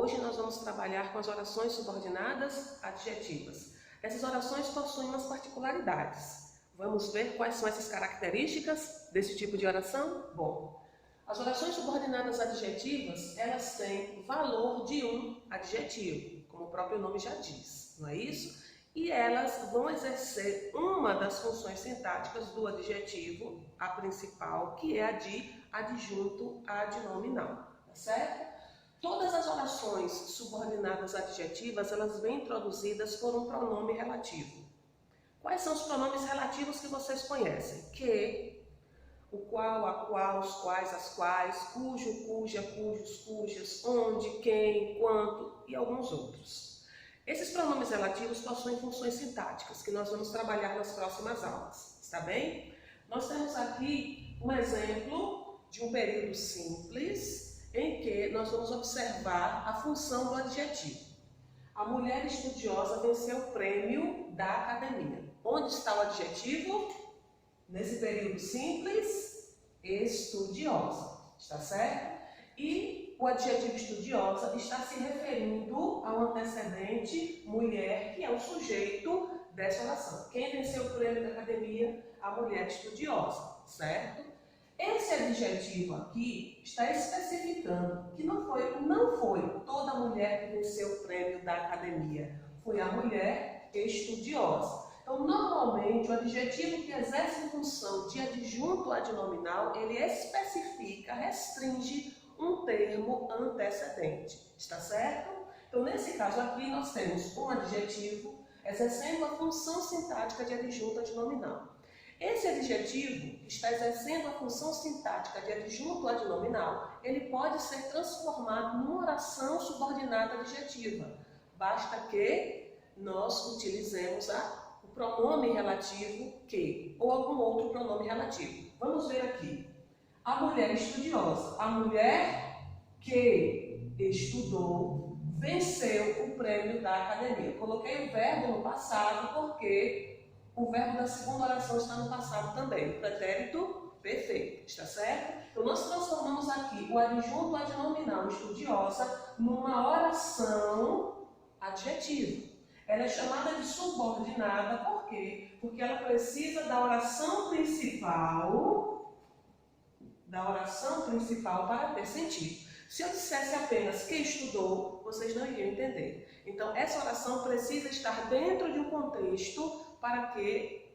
Hoje nós vamos trabalhar com as orações subordinadas adjetivas. Essas orações possuem umas particularidades. Vamos ver quais são essas características desse tipo de oração? Bom, as orações subordinadas adjetivas, elas têm valor de um adjetivo, como o próprio nome já diz, não é isso? E elas vão exercer uma das funções sintáticas do adjetivo, a principal, que é a de adjunto adnominal, tá certo? Todas as orações subordinadas adjetivas, elas vêm introduzidas por um pronome relativo. Quais são os pronomes relativos que vocês conhecem? Que, o qual, a qual, os quais, as quais, cujo, cuja, cujos, cujas, onde, quem, quanto e alguns outros. Esses pronomes relativos possuem funções sintáticas que nós vamos trabalhar nas próximas aulas, está bem? Nós temos aqui um exemplo de um período simples em que nós vamos observar a função do adjetivo. A mulher estudiosa venceu o prêmio da academia. Onde está o adjetivo? Nesse período simples, estudiosa, está certo? E o adjetivo estudiosa está se referindo ao antecedente mulher, que é o sujeito dessa oração. Quem venceu o prêmio da academia? A mulher estudiosa, certo? Esse adjetivo aqui está especificando que não foi toda mulher que venceu o prêmio da academia, foi a mulher estudiosa. Então, normalmente, o adjetivo que exerce função de adjunto adnominal, ele especifica, restringe um termo antecedente, está certo? Então, nesse caso aqui, nós temos um adjetivo exercendo a função sintática de adjunto adnominal. Esse adjetivo que está exercendo a função sintática de adjunto adnominal, ele pode ser transformado numa oração subordinada adjetiva. Basta que nós utilizemos o pronome relativo que, ou algum outro pronome relativo. Vamos ver aqui. A mulher estudiosa, a mulher que estudou, venceu o prêmio da academia. Eu coloquei o verbo no passado porque o verbo da segunda oração está no passado também, o pretérito perfeito, está certo? Então, nós transformamos aqui o adjunto adnominal estudiosa numa oração adjetiva. Ela é chamada de subordinada, por quê? Porque ela precisa da oração principal para ter sentido. Se eu dissesse apenas que estudou, vocês não iriam entender. Então, essa oração precisa estar dentro de um contexto para que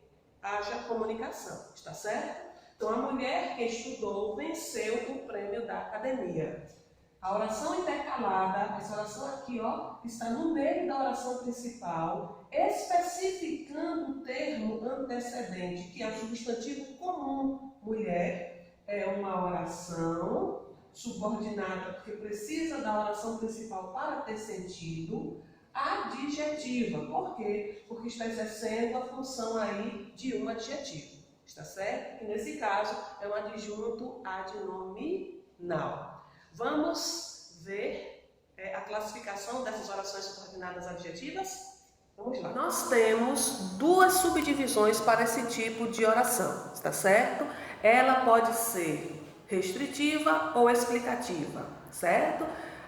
haja comunicação, está certo? Então, a mulher que estudou venceu o prêmio da academia. A oração intercalada, essa oração aqui, ó, está no meio da oração principal, especificando o termo antecedente, que é o substantivo comum. Mulher é uma oração subordinada, porque precisa da oração principal para ter sentido, adjetiva. Por quê? Porque está exercendo a função aí de um adjetivo, está certo? E nesse caso é um adjunto adnominal. Vamos ver a classificação dessas orações subordinadas adjetivas? Vamos lá. Nós temos duas subdivisões para esse tipo de oração, está certo? Ela pode ser restritiva ou explicativa, certo?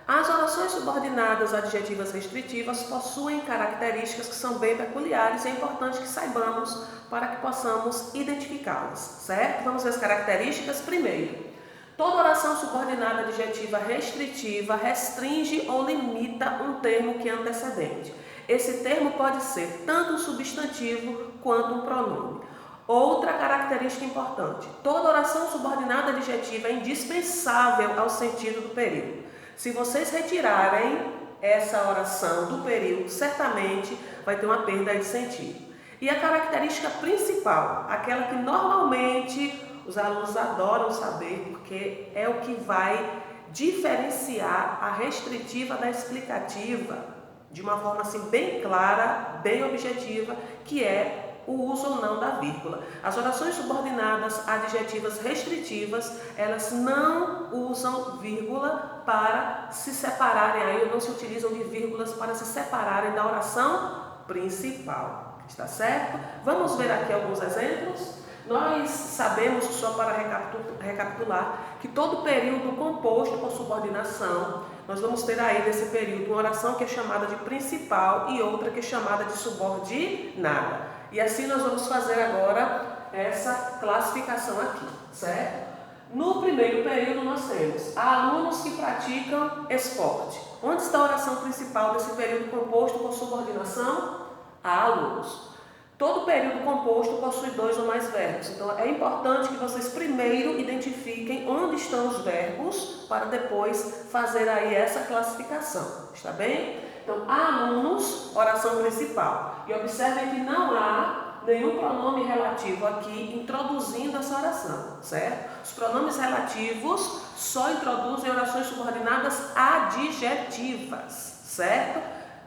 As orações subordinadas adjetivas restritivas possuem características que são bem peculiares e é importante que saibamos para que possamos identificá-las, certo? Vamos ver as características primeiro. Toda oração subordinada adjetiva restritiva restringe ou limita um termo que é antecedente. Esse termo pode ser tanto um substantivo quanto um pronome. Outra característica importante: toda oração subordinada adjetiva é indispensável ao sentido do período. Se vocês retirarem essa oração do período, certamente vai ter uma perda de sentido. E a característica principal, aquela que normalmente os alunos adoram saber, porque é o que vai diferenciar a restritiva da explicativa de uma forma assim bem clara, bem objetiva, que é o uso ou não da vírgula. As orações subordinadas adjetivas restritivas, elas não usam vírgula para se separarem, aí não se utilizam de vírgulas para se separarem da oração principal, está certo? Vamos ver aqui alguns exemplos. Nós sabemos, só para recapitular, que todo período composto por subordinação, nós vamos ter aí nesse período uma oração que é chamada de principal e outra que é chamada de subordinada. E assim nós vamos fazer agora essa classificação aqui, certo? No primeiro período nós temos alunos que praticam esporte. Onde está a oração principal desse período composto por subordinação? A alunos. Todo período composto possui 2 ou mais verbos. Então é importante que vocês primeiro identifiquem onde estão os verbos para depois fazer aí essa classificação. Está bem? Então, alunos, oração principal. E observem que não há nenhum pronome relativo aqui introduzindo essa oração, certo? Os pronomes relativos só introduzem orações subordinadas adjetivas, certo?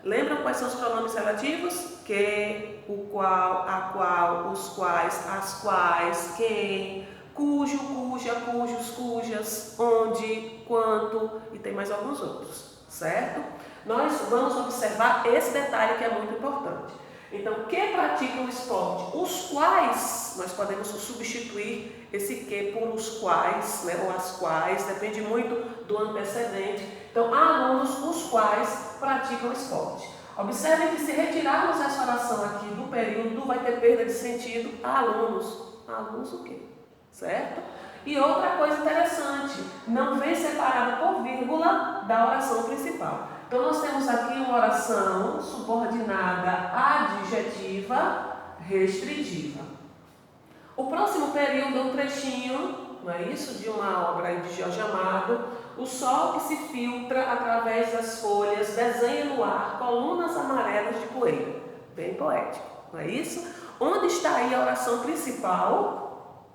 Lembram quais são os pronomes relativos? Que, o qual, a qual, os quais, as quais, quem, cujo, cuja, cujos, cujas, onde, quanto e tem mais alguns outros, certo? Nós vamos observar esse detalhe que é muito importante. Então, que praticam o esporte? Os quais, nós podemos substituir esse que por os quais, né, ou as quais, depende muito do antecedente. Então, há alunos os quais praticam esporte. Observem que se retirarmos essa oração aqui do período, vai ter perda de sentido a alunos. Alunos o quê? Certo? E outra coisa interessante, não vem separada por vírgula da oração principal. Então, nós temos aqui uma oração subordinada adjetiva restritiva. O próximo período é um trechinho, não é isso? De uma obra aí de Jorge Amado. O sol que se filtra através das folhas desenha no ar colunas amarelas de poeira. Bem poético, não é isso? Onde está aí a oração principal?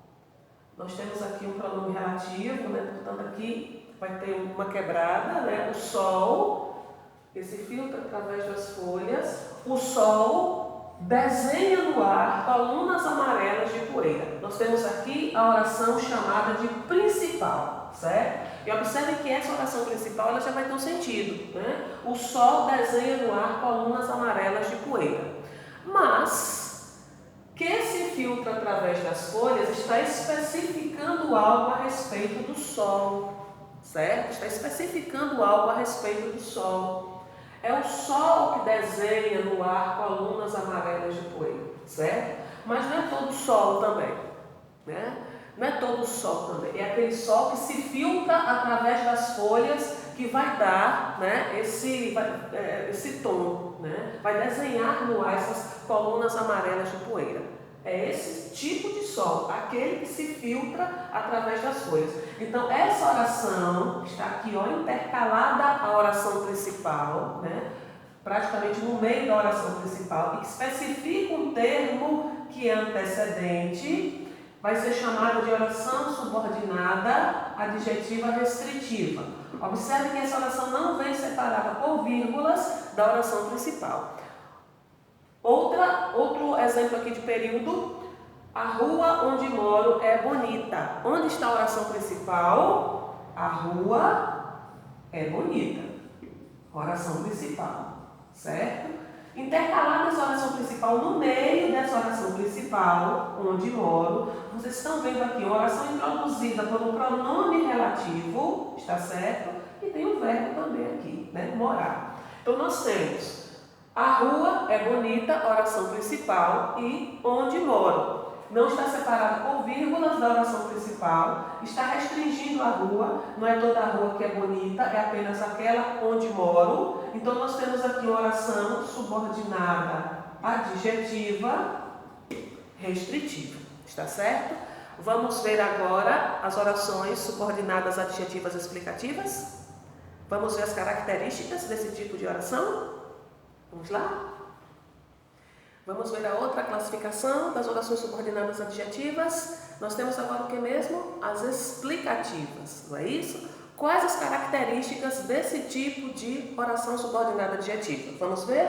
Nós temos aqui um pronome relativo, né? Portanto, aqui vai ter uma quebrada, né? O sol que se filtra através das folhas. O sol desenha no ar colunas amarelas de poeira. Nós temos aqui a oração chamada de principal, certo? E observe que essa oração principal ela já vai ter um sentido, né? O sol desenha no ar colunas amarelas de poeira. Mas, que se filtra através das folhas está especificando algo a respeito do sol, certo? Está especificando algo a respeito do sol. É o sol que desenha no ar colunas amarelas de poeira, certo? Mas não é todo sol também, né? Não é todo sol também. É aquele sol que se filtra através das folhas que vai dar, né, esse tom, né? Vai desenhar no ar essas colunas amarelas de poeira. É esse tipo de sol, aquele que se filtra através das folhas. Então, essa oração está aqui, ó, intercalada à oração principal, né? Praticamente no meio da oração principal, e que especifica um termo que é antecedente, vai ser chamada de oração subordinada adjetiva restritiva. Observe que essa oração não vem separada por vírgulas da oração principal. Outro exemplo aqui de período, a rua onde moro é bonita. Onde está a oração principal? A rua é bonita. Oração principal, certo? Intercalada essa oração principal no meio dessa oração principal, onde moro, vocês estão vendo aqui uma oração introduzida por um pronome relativo, está certo? E tem um verbo também aqui, né? Morar. Então nós temos a rua é bonita, oração principal, e onde moro. Não está separado por vírgulas da oração principal, está restringindo a rua, não é toda a rua que é bonita, é apenas aquela onde moro. Então nós temos aqui uma oração subordinada adjetiva restritiva, está certo? Vamos ver agora as orações subordinadas adjetivas explicativas. Vamos ver as características desse tipo de oração? Vamos lá? Vamos ver a outra classificação das orações subordinadas adjetivas. Nós temos agora o que mesmo? As explicativas, não é isso? Quais as características desse tipo de oração subordinada adjetiva? Vamos ver?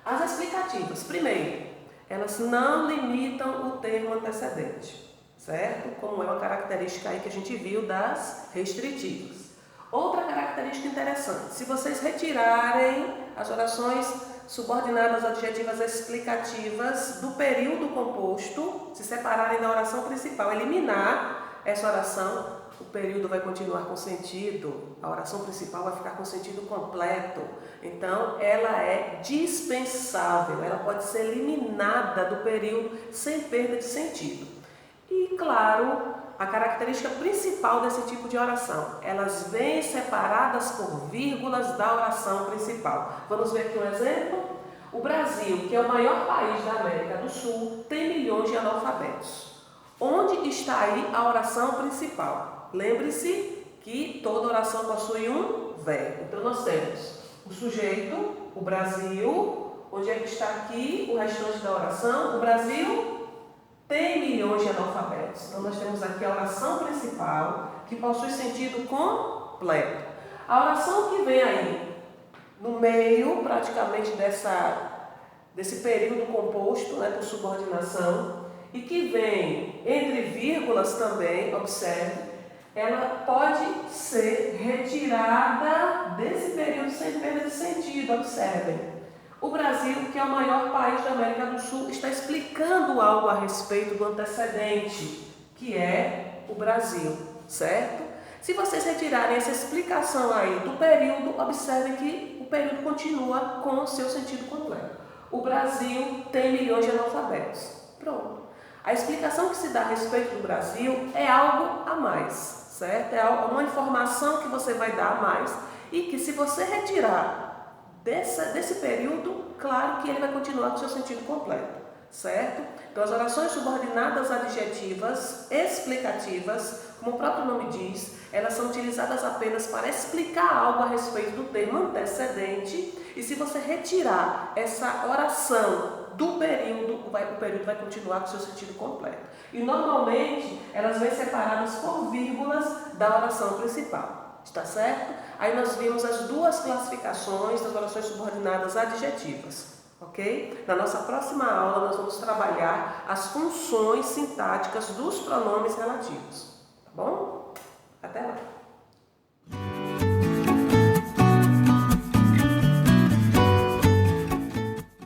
As explicativas. Primeiro, elas não limitam o termo antecedente, certo? Como é uma característica aí que a gente viu das restritivas. Outra característica interessante, se vocês retirarem as orações subordinadas adjetivas explicativas do período composto se separarem da oração principal. Eliminar essa oração, o período vai continuar com sentido, a oração principal vai ficar com sentido completo. Então, ela é dispensável, ela pode ser eliminada do período sem perda de sentido. E, claro, a característica principal desse tipo de oração, elas vêm separadas por vírgulas da oração principal. Vamos ver aqui um exemplo? O Brasil, que é o maior país da América do Sul, tem milhões de analfabetos. Onde está aí a oração principal? Lembre-se que toda oração possui um verbo. Então, nós temos o sujeito, o Brasil. Onde é que está aqui o restante da oração? O Brasil tem milhões de analfabetos. Então, nós temos aqui a oração principal, que possui sentido completo. A oração que vem aí, no meio, praticamente, desse período composto, né, por subordinação, e que vem entre vírgulas também, observe, ela pode ser retirada desse período sem perda de sentido, observem. O Brasil, que é o maior país da América do Sul, está explicando algo a respeito do antecedente, que é o Brasil, certo? Se vocês retirarem essa explicação aí do período, observem que o período continua com o seu sentido completo. O Brasil tem milhões de analfabetos. Pronto. A explicação que se dá a respeito do Brasil é algo a mais, certo? É uma informação que você vai dar a mais e que, se você retirar desse período, claro que ele vai continuar com o seu sentido completo, certo? Então, as orações subordinadas adjetivas explicativas, como o próprio nome diz, elas são utilizadas apenas para explicar algo a respeito do termo antecedente, e se você retirar essa oração do período, o período vai continuar com o seu sentido completo. E normalmente elas vêm separadas por vírgulas da oração principal, está certo? Aí nós vimos as duas classificações das orações subordinadas adjetivas, ok? Na nossa próxima aula nós vamos trabalhar as funções sintáticas dos pronomes relativos, tá bom? Até lá!